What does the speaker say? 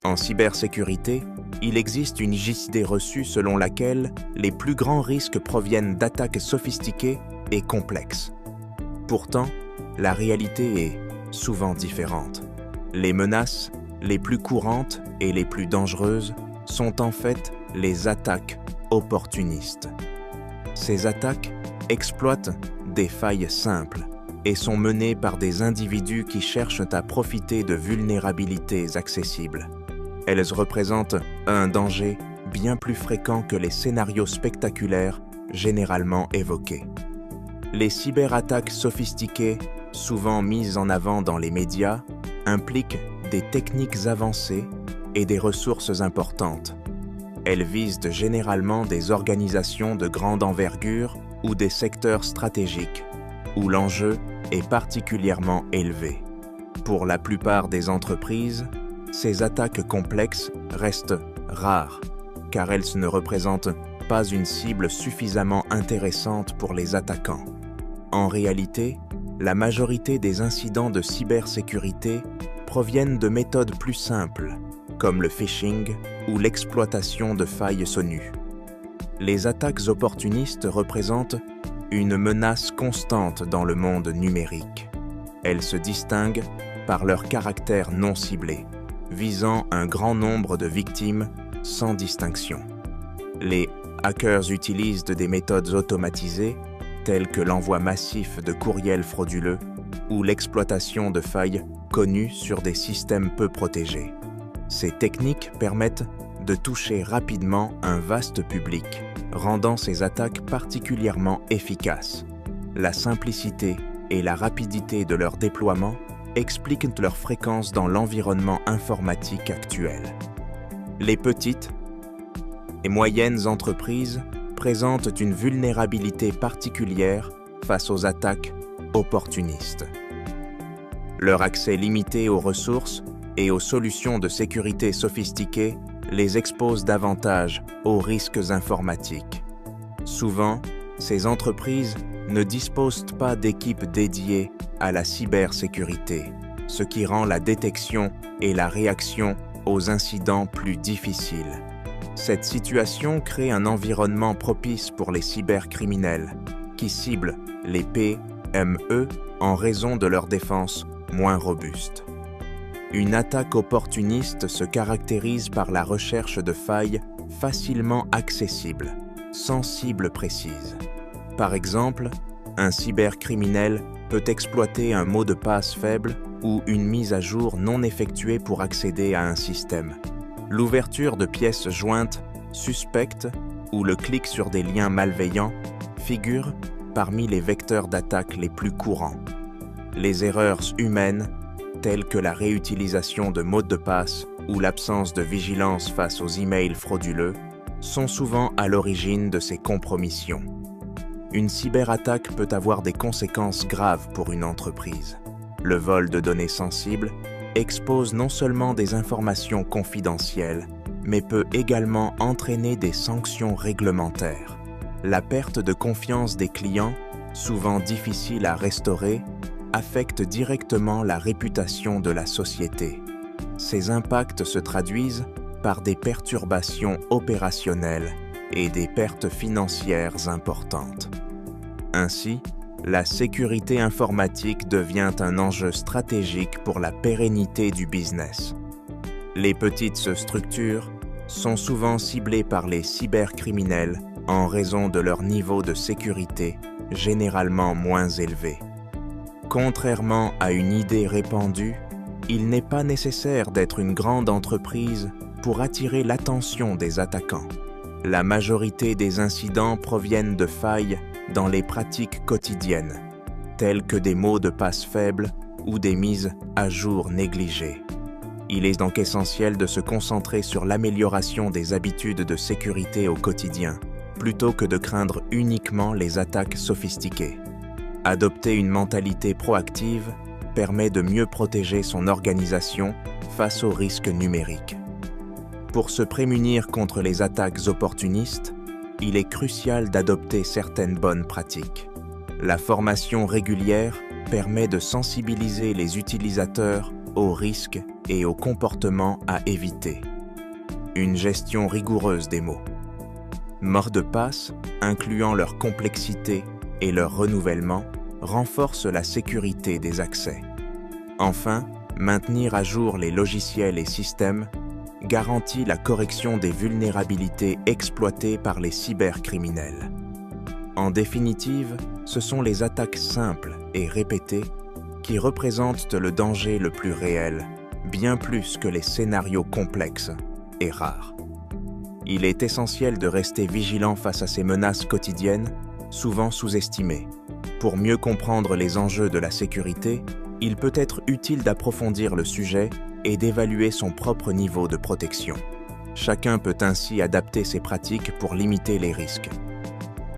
En cybersécurité, il existe une idée reçue selon laquelle les plus grands risques proviennent d'attaques sophistiquées et complexes. Pourtant, la réalité est souvent différente. Les menaces les plus courantes et les plus dangereuses sont en fait les attaques opportunistes. Ces attaques exploitent des failles simples et sont menées par des individus qui cherchent à profiter de vulnérabilités accessibles. Elles représentent un danger bien plus fréquent que les scénarios spectaculaires généralement évoqués. Les cyberattaques sophistiquées, souvent mises en avant dans les médias, impliquent des techniques avancées et des ressources importantes. Elles visent généralement des organisations de grande envergure ou des secteurs stratégiques, où l'enjeu est particulièrement élevé. Pour la plupart des entreprises, ces attaques complexes restent rares, car elles ne représentent pas une cible suffisamment intéressante pour les attaquants. En réalité, la majorité des incidents de cybersécurité proviennent de méthodes plus simples, comme le phishing ou l'exploitation de failles SONU. Les attaques opportunistes représentent une menace constante dans le monde numérique. Elles se distinguent par leur caractère non ciblé, visant un grand nombre de victimes sans distinction. Les hackers utilisent des méthodes automatisées, telles que l'envoi massif de courriels frauduleux ou l'exploitation de failles connues sur des systèmes peu protégés. Ces techniques permettent de toucher rapidement un vaste public, rendant ces attaques particulièrement efficaces. La simplicité et la rapidité de leur déploiement expliquent leur fréquence dans l'environnement informatique actuel. Les petites et moyennes entreprises présentent une vulnérabilité particulière face aux attaques opportunistes. Leur accès limité aux ressources et aux solutions de sécurité sophistiquées les expose davantage aux risques informatiques. Souvent, ces entreprises ne disposent pas d'équipes dédiées à la cybersécurité, ce qui rend la détection et la réaction aux incidents plus difficiles. Cette situation crée un environnement propice pour les cybercriminels, qui ciblent les PME en raison de leur défense moins robuste. Une attaque opportuniste se caractérise par la recherche de failles facilement accessibles, sans cible précise. Par exemple, un cybercriminel peut exploiter un mot de passe faible ou une mise à jour non effectuée pour accéder à un système. L'ouverture de pièces jointes suspectes ou le clic sur des liens malveillants figurent parmi les vecteurs d'attaque les plus courants. Les erreurs humaines, telles que la réutilisation de mots de passe ou l'absence de vigilance face aux emails frauduleux, sont souvent à l'origine de ces compromissions. Une cyberattaque peut avoir des conséquences graves pour une entreprise. Le vol de données sensibles expose non seulement des informations confidentielles, mais peut également entraîner des sanctions réglementaires. La perte de confiance des clients, souvent difficile à restaurer, affecte directement la réputation de la société. Ces impacts se traduisent par des perturbations opérationnelles et des pertes financières importantes. Ainsi, la sécurité informatique devient un enjeu stratégique pour la pérennité du business. Les petites structures sont souvent ciblées par les cybercriminels en raison de leur niveau de sécurité généralement moins élevé. Contrairement à une idée répandue, il n'est pas nécessaire d'être une grande entreprise pour attirer l'attention des attaquants. La majorité des incidents proviennent de failles dans les pratiques quotidiennes, telles que des mots de passe faibles ou des mises à jour négligées. Il est donc essentiel de se concentrer sur l'amélioration des habitudes de sécurité au quotidien, plutôt que de craindre uniquement les attaques sophistiquées. Adopter une mentalité proactive permet de mieux protéger son organisation face aux risques numériques. Pour se prémunir contre les attaques opportunistes, il est crucial d'adopter certaines bonnes pratiques. La formation régulière permet de sensibiliser les utilisateurs aux risques et aux comportements à éviter. Une gestion rigoureuse des mots. Mots de passe, incluant leur complexité et leur renouvellement, renforce la sécurité des accès. Enfin, maintenir à jour les logiciels et systèmes garantit la correction des vulnérabilités exploitées par les cybercriminels. En définitive, ce sont les attaques simples et répétées qui représentent le danger le plus réel, bien plus que les scénarios complexes et rares. Il est essentiel de rester vigilant face à ces menaces quotidiennes, souvent sous-estimées. Pour mieux comprendre les enjeux de la sécurité, il peut être utile d'approfondir le sujet et d'évaluer son propre niveau de protection. Chacun peut ainsi adapter ses pratiques pour limiter les risques.